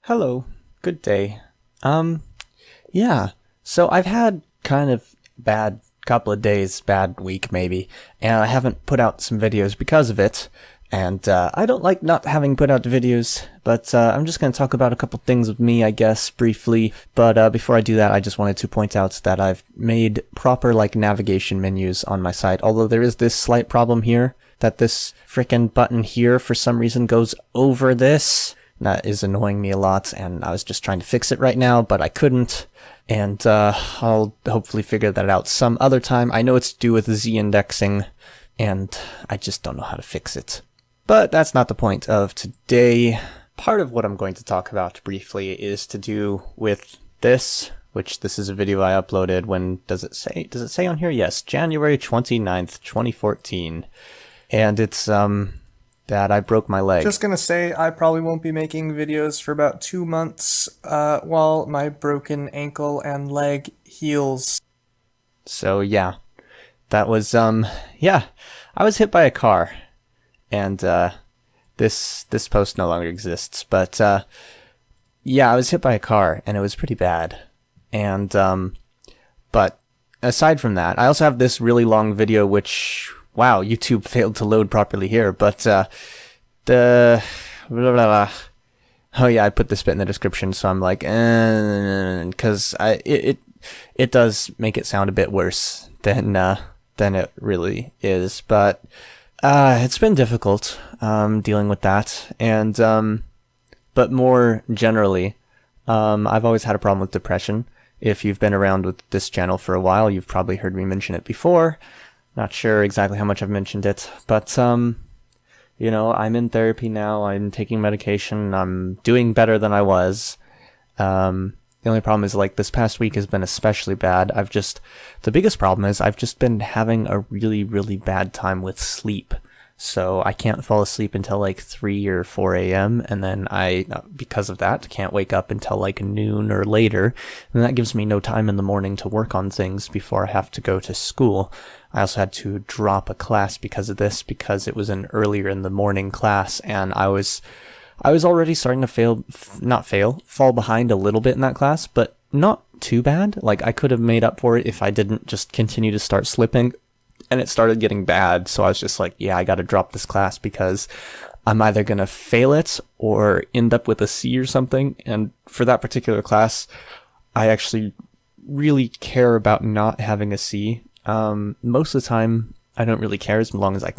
Hello, good day. Yeah, so I've had kind of bad couple of days, bad week maybe, and I haven't put out some videos because of it, and I don't like not having put out videos, but I'm just going to talk about a couple things with me, I guess, briefly, but before I do that, I just wanted to point out that I've made proper, navigation menus on my site, although there is this slight problem here, that this frickin' button here, for some reason, goes over this. That is annoying me a lot, and I was just trying to fix it right now, but I couldn't, and I'll hopefully figure that out some other time. I know it's to do with z-indexing, and I just don't know how to fix it. But that's not the point of today. Part of what I'm going to talk about briefly is to do with this, which this is a video I uploaded when, does it say on here? Yes, January 29th, 2014. And it's, that I broke my leg. Just gonna say, I probably won't be making videos for about 2 months while my broken ankle and leg heals. So yeah, that was, yeah, I was hit by a car, and this post no longer exists, but yeah, I was hit by a car, and it was pretty bad, and but aside from that, I also have this really long video which, wow, YouTube failed to load properly here, but the blah, blah, blah. Oh yeah, I put this bit in the description, so I'm like, because it does make it sound a bit worse than it really is, but it's been difficult dealing with that, and but more generally, I've always had a problem with depression. If you've been around with this channel for a while, you've probably heard me mention it before. Not sure exactly how much I've mentioned it, but, you know, I'm in therapy now, I'm taking medication, I'm doing better than I was. The only problem is, this past week has been especially bad. The biggest problem is I've just been having a really, really bad time with sleep. So I can't fall asleep until 3 or 4 a.m. and then because of that, can't wake up until noon or later. And that gives me no time in the morning to work on things before I have to go to school. I also had to drop a class because of this, because it was an earlier in the morning class, and I was already starting to fall behind a little bit in that class, but not too bad. I could have made up for it if I didn't just continue to start slipping. And it started getting bad, so I was just like, yeah, I gotta drop this class because I'm either gonna fail it or end up with a C or something. And for that particular class, I actually really care about not having a C. Most of the time, I don't really care as long as I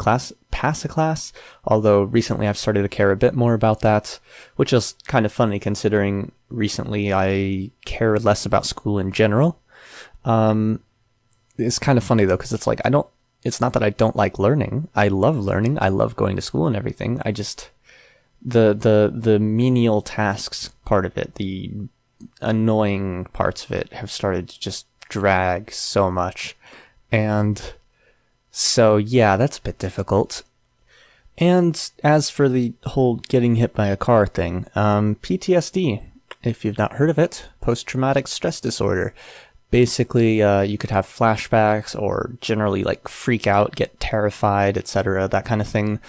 pass a class, although recently I've started to care a bit more about that, which is kind of funny considering recently I care less about school in general. It's kind of funny though, because it's not that I don't like learning. I love learning. I love going to school and everything. I just, the menial tasks part of it, the annoying parts of it have started to just drag so much. And so, yeah, that's a bit difficult. And as for the whole getting hit by a car thing, PTSD, if you've not heard of it, post-traumatic stress disorder. Basically, you could have flashbacks or generally freak out, get terrified, etc., that kind of thing,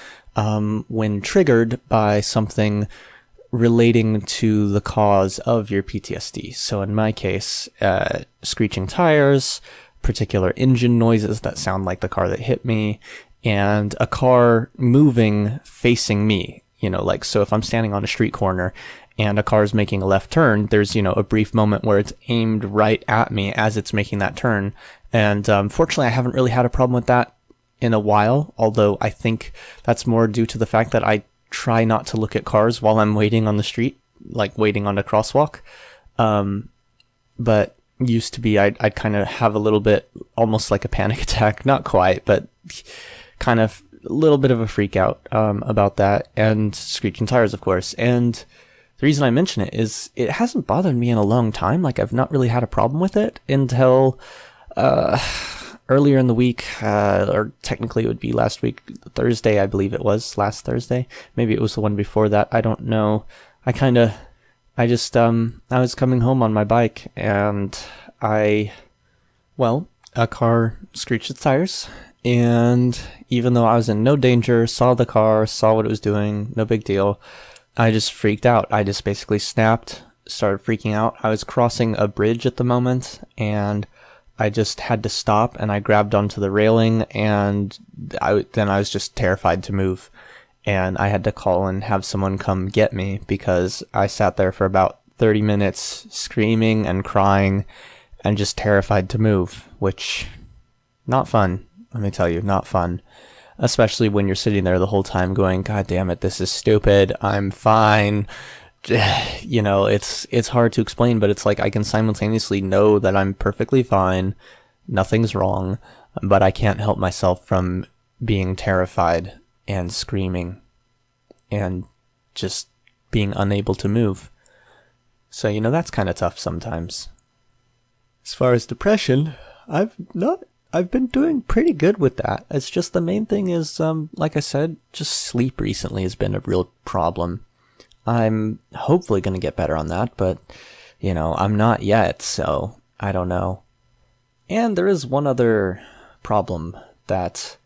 when triggered by something relating to the cause of your PTSD. So in my case, screeching tires, particular engine noises that sound like the car that hit me, and a car moving facing me. So if I'm standing on a street corner and a car is making a left turn, there's, a brief moment where it's aimed right at me as it's making that turn. And fortunately, I haven't really had a problem with that in a while, although I think that's more due to the fact that I try not to look at cars while I'm waiting on the street, waiting on a crosswalk. But used to be, I'd kind of have a little bit, almost like a panic attack, not quite, but kind of a little bit of a freak out about that, and screeching tires, of course. And the reason I mention it is it hasn't bothered me in a long time. I've not really had a problem with it until earlier in the week, or technically it would be last week, Thursday, I believe it was, last Thursday. Maybe it was the one before that, I don't know. I was coming home on my bike, and a car screeched its tires, and even though I was in no danger, saw the car, saw what it was doing, no big deal, I just freaked out. I just basically snapped, started freaking out. I was crossing a bridge at the moment, and I just had to stop, and I grabbed onto the railing, and then I was just terrified to move. And I had to call and have someone come get me because I sat there for about 30 minutes screaming and crying and just terrified to move, which, not fun. Let me tell you, not fun. Especially when you're sitting there the whole time going, God damn it, this is stupid. I'm fine. You know, it's hard to explain, but it's like I can simultaneously know that I'm perfectly fine. Nothing's wrong, but I can't help myself from being terrified and screaming and just being unable to move. So, you know, that's kind of tough sometimes. As far as depression, I've been doing pretty good with that. It's just the main thing is, like I said, just sleep recently has been a real problem. I'm hopefully going to get better on that, but, you know, I'm not yet, so I don't know. And there is one other problem that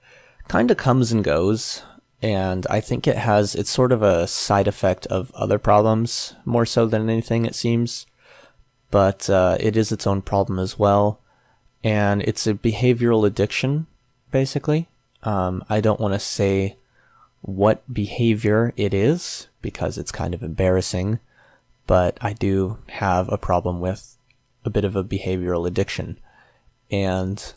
kind of comes and goes, and I think it's sort of a side effect of other problems, more so than anything, it seems. But it is its own problem as well, and it's a behavioral addiction, basically. I don't want to say what behavior it is, because it's kind of embarrassing, but I do have a problem with a bit of a behavioral addiction. And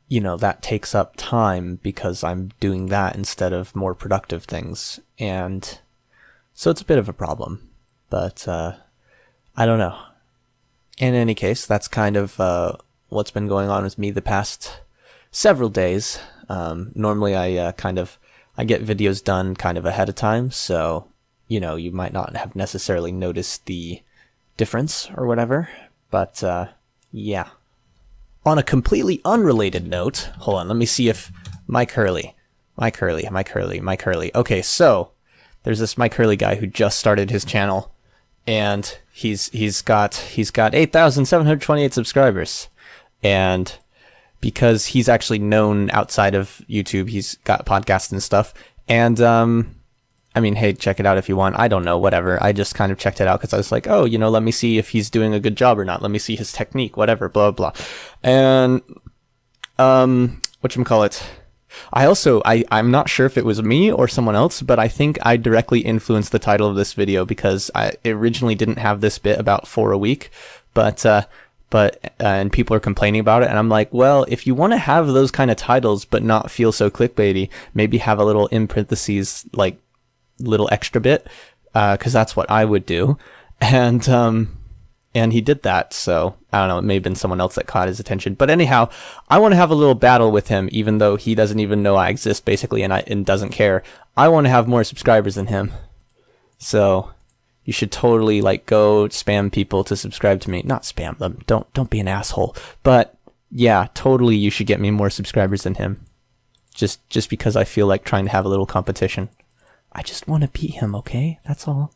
you know, that takes up time because I'm doing that instead of more productive things. And so it's a bit of a problem, but I don't know. In any case, that's kind of what's been going on with me the past several days. Normally I get videos done kind of ahead of time, so, you know, you might not have necessarily noticed the difference or whatever, but yeah. On a completely unrelated note, hold on, let me see if Myke Hurley. Okay, so there's this Myke Hurley guy who just started his channel, and he's got 8,728 subscribers, and because he's actually known outside of YouTube, he's got podcasts and stuff, and I mean, hey, check it out if you want. I don't know, whatever. I just kind of checked it out because I was like, oh, you know, let me see if he's doing a good job or not. Let me see his technique, whatever, blah, blah. And, whatchamacallit? I'm not sure if it was me or someone else, but I think I directly influenced the title of this video because I originally didn't have this bit about 4 a week, and people are complaining about it, and I'm like, well, if you want to have those kind of titles but not feel so clickbaity, maybe have a little in parentheses, like, little extra bit, because that's what I would do. And he did that, so I don't know, it may have been someone else that caught his attention, but anyhow, I want to have a little battle with him, even though he doesn't even know I exist, basically, and doesn't care. I want to have more subscribers than him, so you should totally, like, go spam people to subscribe to me. Not spam them, don't be an asshole, but yeah, totally, you should get me more subscribers than him, just because I feel like trying to have a little competition. I just want to beat him, okay? That's all.